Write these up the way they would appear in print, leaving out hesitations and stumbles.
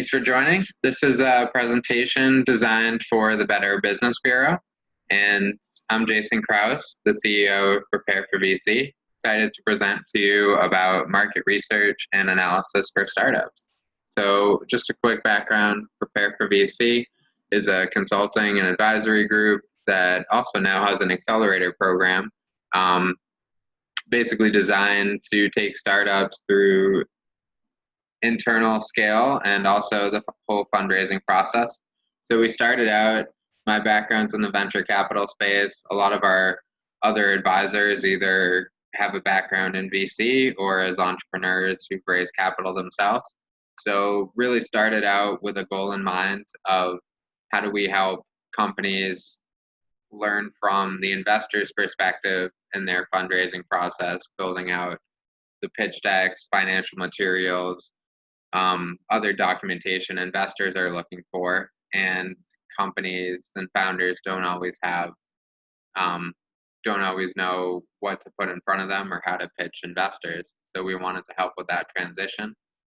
Thanks for joining. This is a presentation designed for the Better Business Bureau, and I'm Jason Kraus, the CEO of Prepare for VC. Excited to present to you about market research and analysis for startups. So just a quick background, Prepare for VC is a consulting and advisory group that also now has an accelerator program, basically designed to take startups through internal scale and also the whole fundraising process. So we started out, my background's in the venture capital space. A lot of our other advisors either have a background in VC or as entrepreneurs who've raised capital themselves. So really started out with a goal in mind of how do we help companies learn from the investor's perspective in their fundraising process, building out the pitch decks, financial materials, other documentation investors are looking for, and companies and founders don't always know what to put in front of them or how to pitch investors. So we wanted to help with that transition.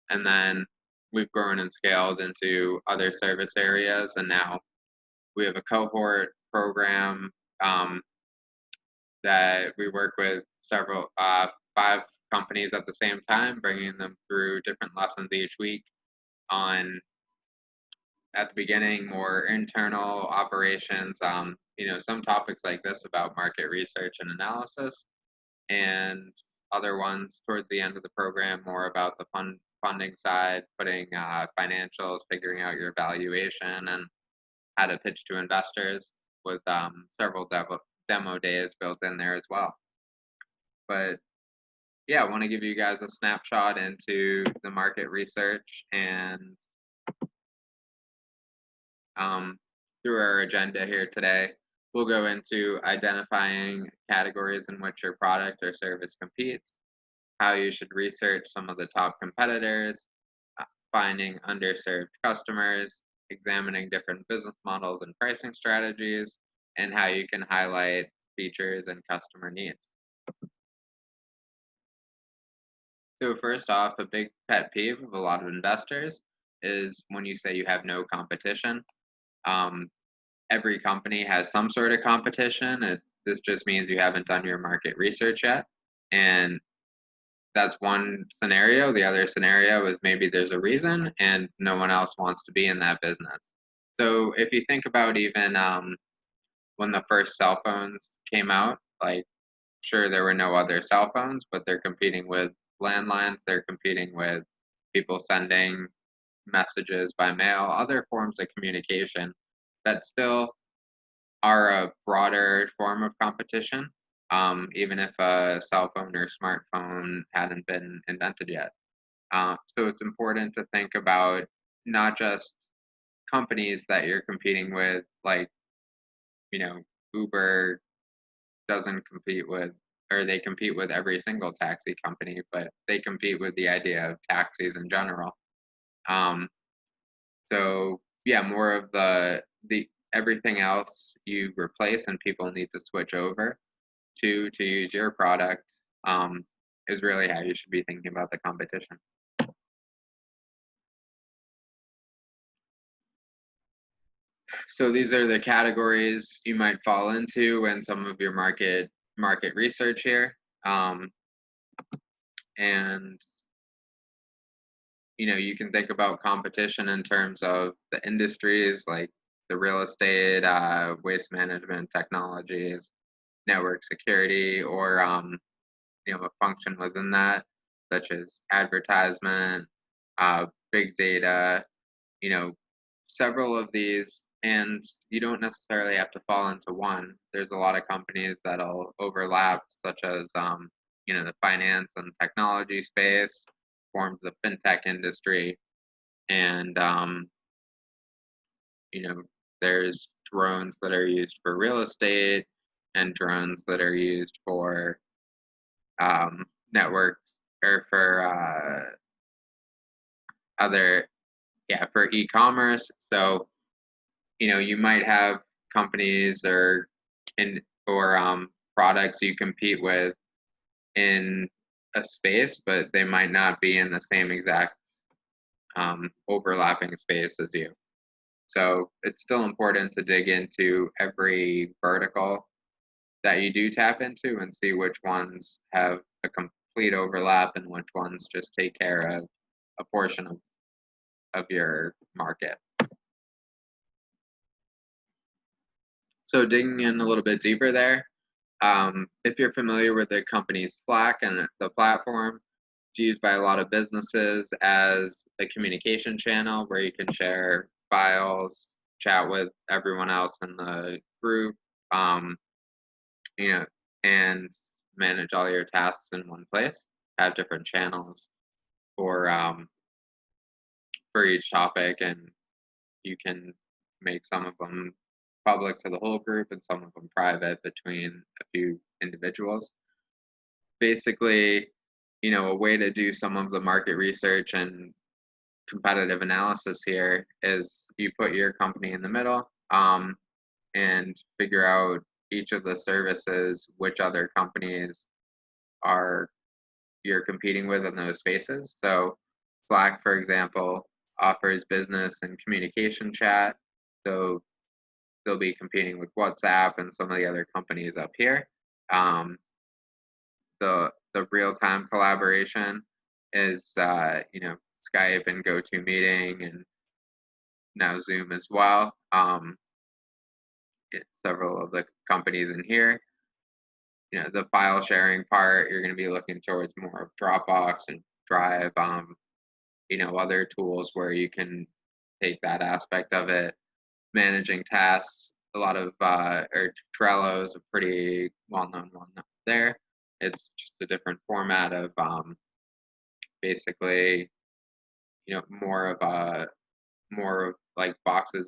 And then we've grown and scaled into other service areas, and now we have a cohort program that we work with several 5 companies at the same time, bringing them through different lessons each week on, at the beginning, more internal operations, some topics like this about market research and analysis, and other ones towards the end of the program more about the funding side, putting financials, figuring out your valuation and how to pitch to investors with several demo days built in there as well. But yeah, I want to give you guys a snapshot into the market research and through our agenda here today, we'll go into identifying categories in which your product or service competes, how you should research some of the top competitors, finding underserved customers, examining different business models and pricing strategies, and how you can highlight features and customer needs. So first off, a big pet peeve of a lot of investors is when you say you have no competition. Every company has some sort of competition. This just means you haven't done your market research yet. And that's one scenario. The other scenario is maybe there's a reason and no one else wants to be in that business. So if you think about even when the first cell phones came out, like, sure, there were no other cell phones, but they're competing with landlines, they're competing with people sending messages by mail, other forms of communication that still are a broader form of competition, even if a cell phone or smartphone hadn't been invented yet. So it's important to think about not just companies that you're competing with, like, Uber doesn't compete with, or they compete with every single taxi company, but they compete with the idea of taxis in general. So yeah, more of the everything else you replace and people need to switch over to use your product is really how you should be thinking about the competition. So these are the categories you might fall into in some of your market research here. And you can think about competition in terms of the industries like the real estate, waste management technologies, network security, or a function within that, such as advertisement, big data, several of these, and you don't necessarily have to fall into one. There's a lot of companies that'll overlap, such as the finance and technology space, forms the fintech industry, and there's drones that are used for real estate and drones that are used for networks or for for e-commerce. So you might have companies or products you compete with in a space, but they might not be in the same exact overlapping space as you. So it's still important to dig into every vertical that you do tap into and see which ones have a complete overlap and which ones just take care of a portion of your market. So digging in a little bit deeper there, if you're familiar with the company Slack and the platform, it's used by a lot of businesses as a communication channel where you can share files, chat with everyone else in the group, um, you know, and manage all your tasks in one place. Have different channels for each topic, and you can make some of them public to the whole group and some of them private between a few individuals. Basically, a way to do some of the market research and competitive analysis here is you put your company in the middle, and figure out each of the services, which other companies are you're competing with in those spaces. So Slack, for example, offers business and communication chat. So they'll be competing with WhatsApp and some of the other companies up here. Um, the real time collaboration is Skype and GoToMeeting and now Zoom as well. Several of the companies in here. The file sharing part, you're going to be looking towards more of Dropbox and Drive. Other tools where you can take that aspect of it. Managing tasks, a lot of or Trello is a pretty well-known one there. It's just a different format of basically, more of like boxes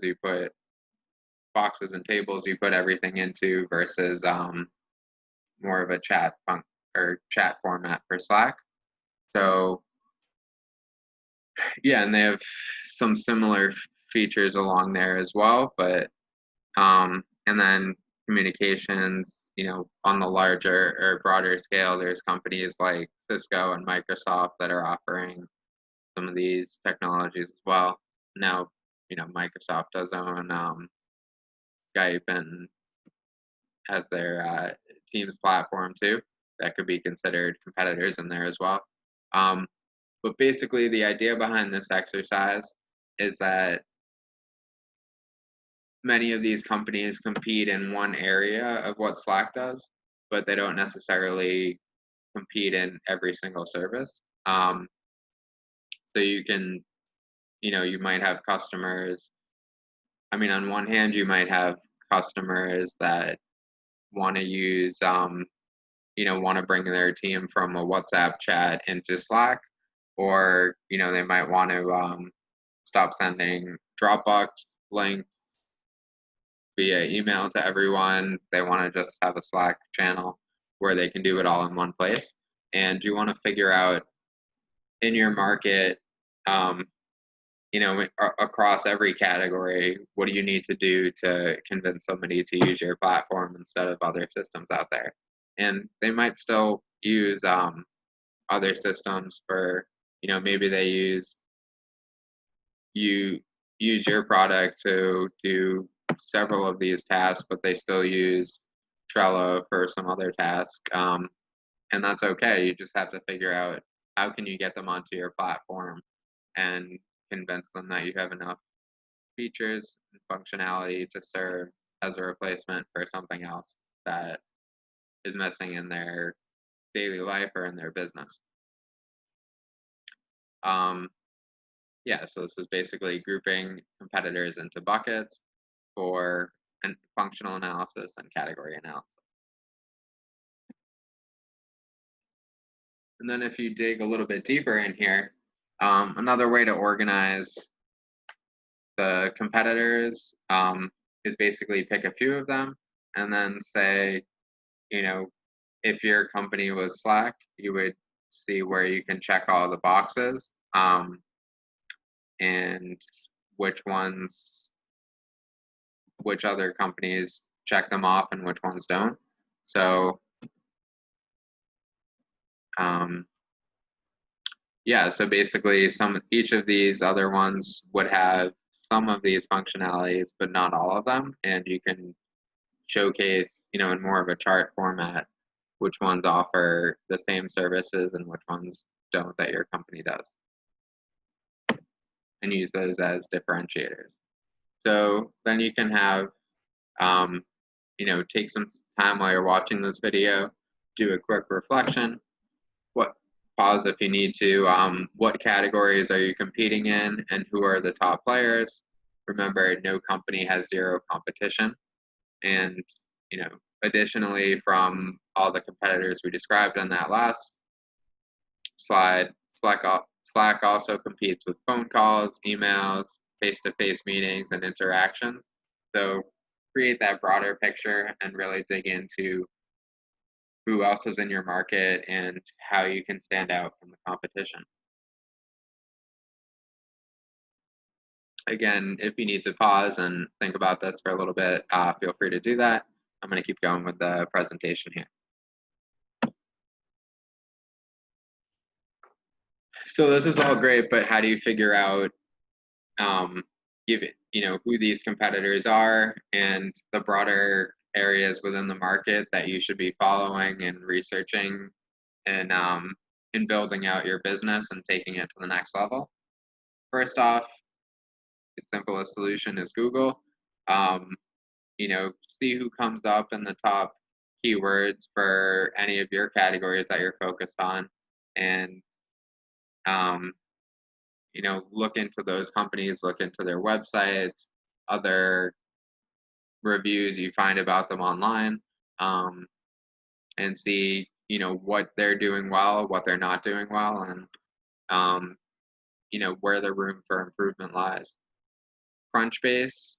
and tables you put everything into versus more of a chat format for Slack. So yeah, and they have some similar features along there as well, but and then communications, on the larger or broader scale, there's companies like Cisco and Microsoft that are offering some of these technologies as well. Now, Microsoft does own Skype and has their Teams platform too. That could be considered competitors in there as well. But basically, the idea behind this exercise is that many of these companies compete in one area of what Slack does, but they don't necessarily compete in every single service. So you can, you might have customers. I mean, on one hand, you might have customers that want to use, want to bring their team from a WhatsApp chat into Slack, or, they might want to stop sending Dropbox links via email to everyone. They want to just have a Slack channel where they can do it all in one place. And you want to figure out in your market, across every category, what do you need to do to convince somebody to use your platform instead of other systems out there? And they might still use other systems for, maybe they use your product to do several of these tasks, but they still use Trello for some other task. And that's okay. You just have to figure out how can you get them onto your platform and convince them that you have enough features and functionality to serve as a replacement for something else that is missing in their daily life or in their business. Yeah, so this is basically grouping competitors into buckets for functional analysis and category analysis. And then if you dig a little bit deeper in here, another way to organize the competitors is basically pick a few of them and then say, if your company was Slack, you would see where you can check all the boxes and which other companies check them off and which ones don't. So Yeah, so basically each of these other ones would have some of these functionalities, but not all of them, and you can showcase, in more of a chart format, which ones offer the same services and which ones don't that your company does, and use those as differentiators. So then you can have, um, take some time while you're watching this video, do a quick reflection. What Pause if you need to. What categories are you competing in, and who are the top players? Remember, no company has zero competition, and you know, additionally, from all the competitors we described on that last slide, Slack also competes with phone calls, emails, face-to-face meetings, and interactions. So create that broader picture and really dig into who else is in your market and how you can stand out from the competition. Again, if you need to pause and think about this for a little bit, feel free to do that. I'm going to keep going with the presentation here. So this is all great, but how do you figure out who these competitors are and the broader areas within the market that you should be following and researching and building out your business and taking it to the next level? First off, the simplest solution is Google. Um, See who comes up in the top keywords for any of your categories that you're focused on, and um, look into those companies, look into their websites, other reviews you find about them online, um, and see what they're doing well, what they're not doing well, and um, where the room for improvement lies. Crunchbase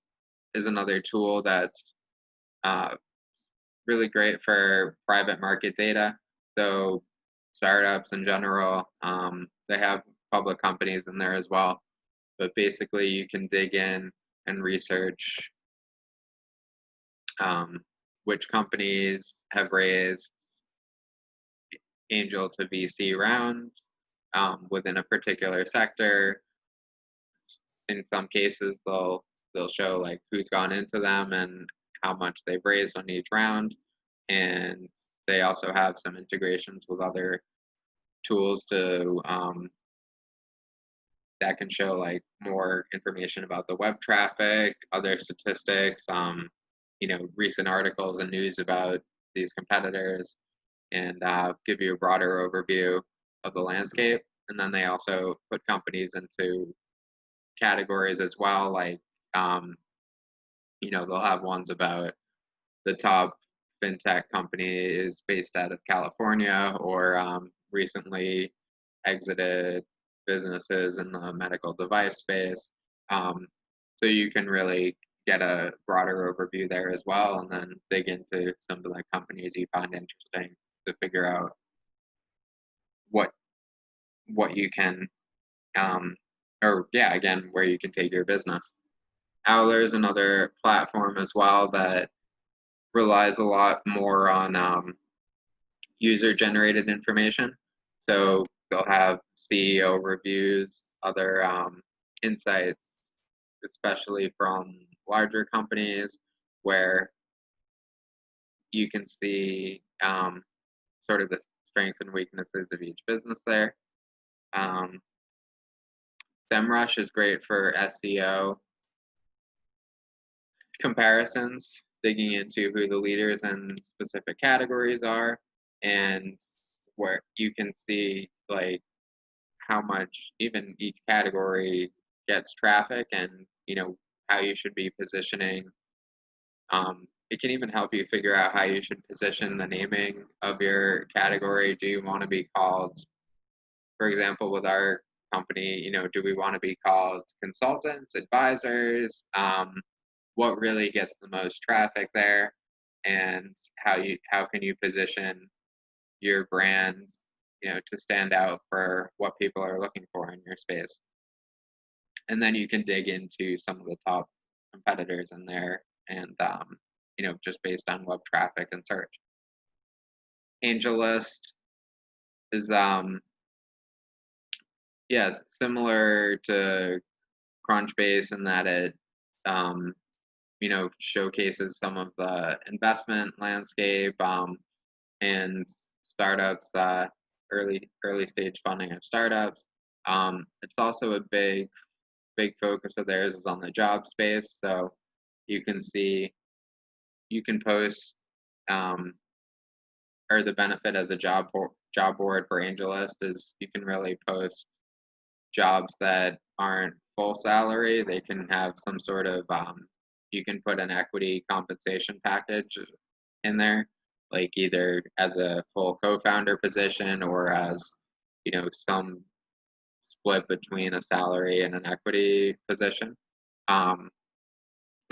is another tool that's uh, really great for private market data. So startups in general, they have public companies in there as well. But basically, you can dig in and research um, which companies have raised angel to VC round within a particular sector. In some cases, they'll show like who's gone into them and how much they've raised on each round, and they also have some integrations with other tools to that can show like more information about the web traffic, other statistics, recent articles and news about these competitors, and give you a broader overview of the landscape. And then they also put companies into categories as well, like they'll have ones about the top fintech company is based out of California or recently exited businesses in the medical device space. So you can really get a broader overview there as well, and then dig into some of the companies you find interesting to figure out what you can, or yeah, again, where you can take your business. Owler is another platform as well that relies a lot more on user-generated information. So they'll have CEO reviews, other insights, especially from larger companies, where you can see sort of the strengths and weaknesses of each business there. Um, SEMrush is great for SEO comparisons, digging into who the leaders in specific categories are, and where you can see like how much even each category gets traffic, and how you should be positioning. It can even help you figure out how you should position the naming of your category. Do you want to be called, for example, with our company, do we want to be called consultants, advisors? What really gets the most traffic there, and how can you position your brand, to stand out for what people are looking for in your space. And then you can dig into some of the top competitors in there, and just based on web traffic and search. AngelList is Yes, similar to Crunchbase in that it, um, showcases some of the investment landscape, and startups, early stage funding of startups. It's also a big focus of theirs is on the job space. So you can see you can post, um, or the benefit as a job board for AngelList is you can really post jobs that aren't full salary. They can have some sort of, you can put an equity compensation package in there, like either as a full co-founder position or as, some split between a salary and an equity position. Um,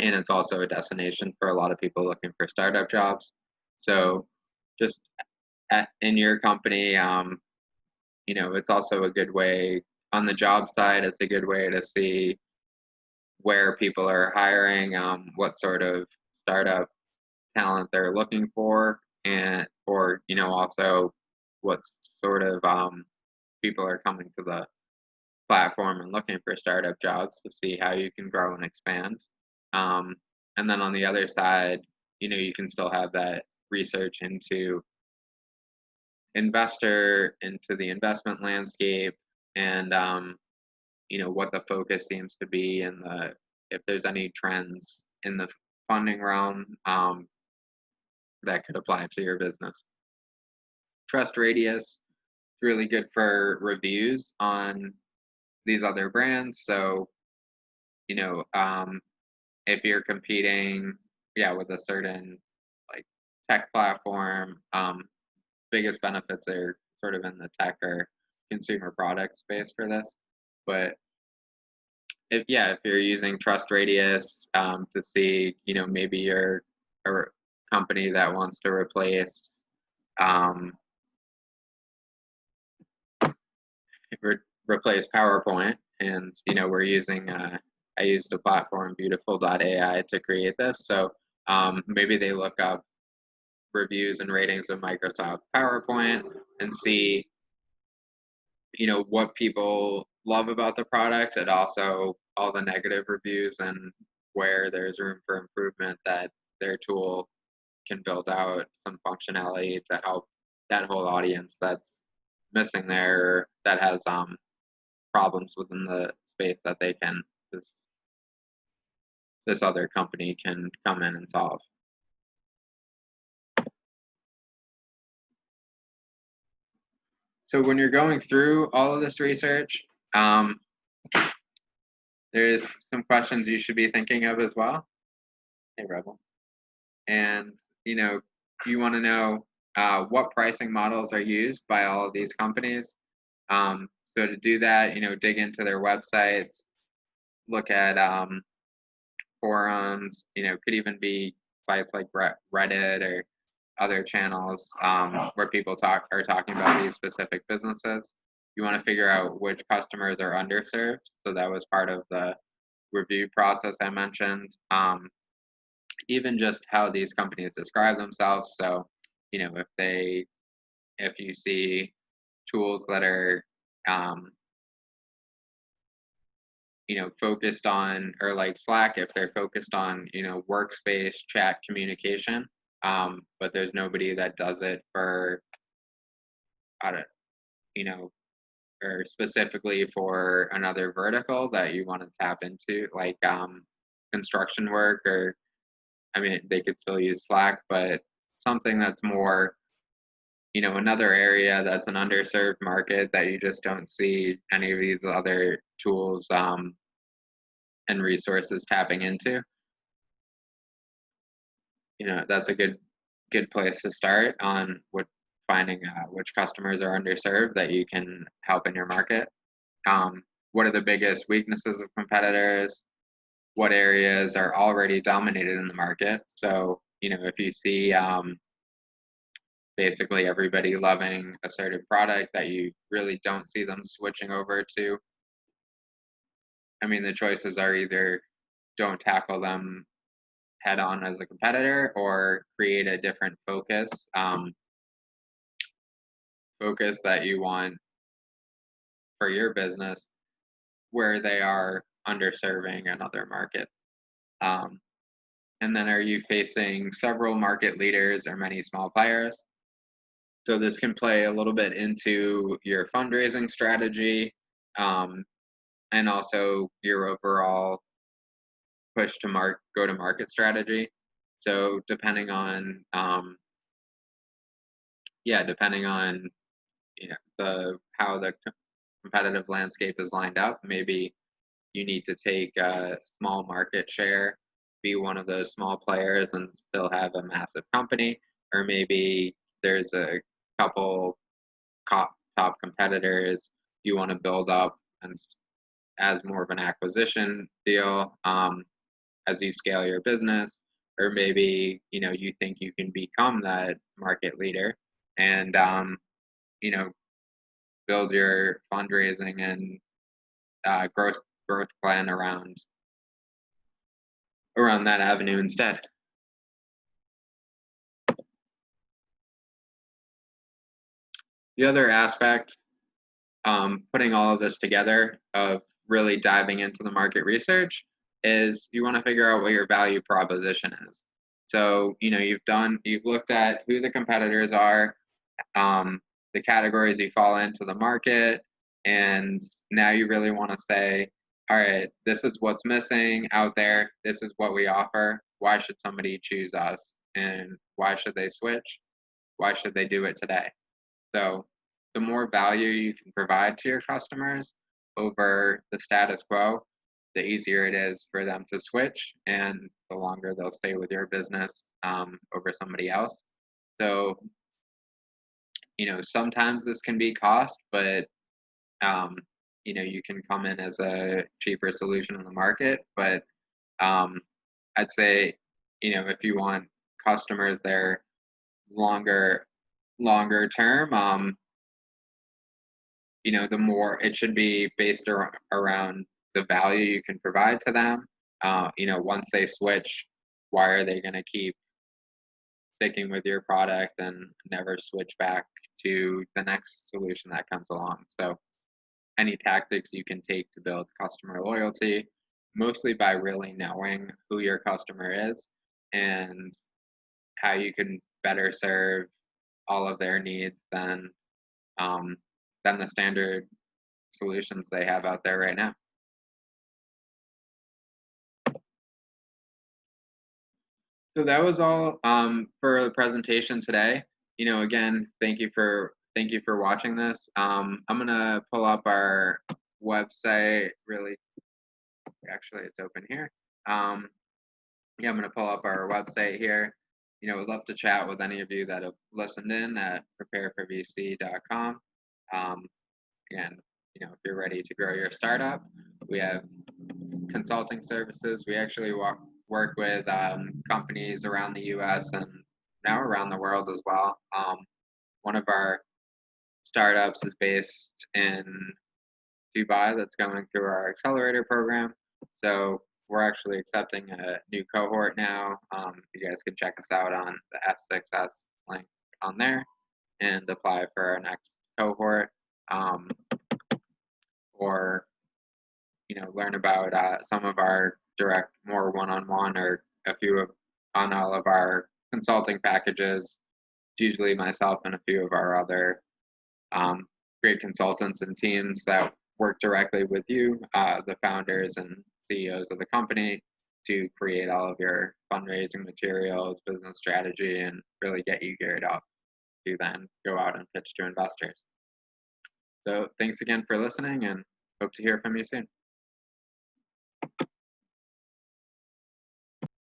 and it's also a destination for a lot of people looking for startup jobs. So just in your company, it's also a good way on the job side. It's a good way to see where people are hiring, what sort of startup talent they're looking for, and or also what sort of people are coming to the platform and looking for startup jobs to see how you can grow and expand. Um, and then on the other side, you can still have that research into the investment landscape and what the focus seems to be and if there's any trends in the funding realm, that could apply to your business. Trust radius is really good for reviews on these other brands. So you know um, if you're competing, yeah, with a certain like tech platform, biggest benefits are sort of in the tech or consumer product space for this. But if you're using Trust Radius, to see, maybe you're a company that wants to um, replace PowerPoint, and we're using I used a platform, Beautiful.ai, to create this. So maybe they look up reviews and ratings of Microsoft PowerPoint and see what people love about the product, and also all the negative reviews and where there's room for improvement that their tool can build out some functionality to help that whole audience that's missing there, that has problems within the space that this this other company can come in and solve. So when you're going through all of this research, um, there's some questions you should be thinking of as well. Hey, Rebel. And you want to know what pricing models are used by all of these companies. So to do that, dig into their websites, look at forums. Could even be sites like Reddit or other channels where people are talking about these specific businesses. You want to figure out which customers are underserved. So that was part of the review process I mentioned. Even just how these companies describe themselves. So, if you see tools that are, um, focused on, or like Slack, if they're focused on, workspace chat communication, but there's nobody that does it for, I don't, you know, or specifically for another vertical that you want to tap into, like construction work, or I mean, they could still use Slack, but something that's more, another area that's an underserved market that you just don't see any of these other tools and resources tapping into. That's a good place to start on finding which customers are underserved that you can help in your market. What are the biggest weaknesses of competitors? What areas are already dominated in the market? So, if you see basically everybody loving a certain product that you really don't see them switching over to, I mean, the choices are either don't tackle them head on as a competitor or create a different focus that you want for your business where they are underserving another market. Um, and then are you facing several market leaders or many small players? So this can play a little bit into your fundraising strategy, um, and also your overall push to go to market strategy. So depending on depending on the how the competitive landscape is lined up, maybe you need to take a small market share, be one of those small players and still have a massive company, or maybe there's a couple top competitors you want to build up and as more of an acquisition deal, as you scale your business, or maybe you think you can become that market leader and you know build your fundraising and growth plan around that avenue instead. The other aspect, putting all of this together, of really diving into the market research, is you want to figure out what your value proposition is. So you've looked at who the competitors are, the categories you fall into the market, and now you really want to say, all right, this is what's missing out there. This is what we offer. Why should somebody choose us? And why should they switch? Why should they do it today? So the more value you can provide to your customers over the status quo, the easier it is for them to switch and the longer they'll stay with your business over somebody else. So, sometimes this can be cost, but you can come in as a cheaper solution in the market. But I'd say, if you want customers there longer term, the more it should be based around the value you can provide to them. Once they switch, why are they going to keep sticking with your product and never switch back to the next solution that comes along? So any tactics you can take to build customer loyalty, mostly by really knowing who your customer is and how you can better serve all of their needs than the standard solutions they have out there right now. So that was all for the presentation today. Again, thank you for watching this. I'm gonna pull up our website really. Actually, it's open here. I'm gonna pull up our website here. We'd love to chat with any of you that have listened in at prepareforvc.com. Again, if you're ready to grow your startup, we have consulting services. We actually work with companies around the U.S. and now around the world as well. One of our startups is based in Dubai that's going through our accelerator program. So we're actually accepting a new cohort now. You guys can check us out on the F6S link on there and apply for our next cohort. Or learn about some of our direct, more one-on-one, or a few on all of our consulting packages. It's usually myself and a few of our other great consultants and teams that work directly with you, the founders and CEOs of the company, to create all of your fundraising materials, business strategy, and really get you geared up to then go out and pitch to investors. So thanks again for listening, and hope to hear from you soon.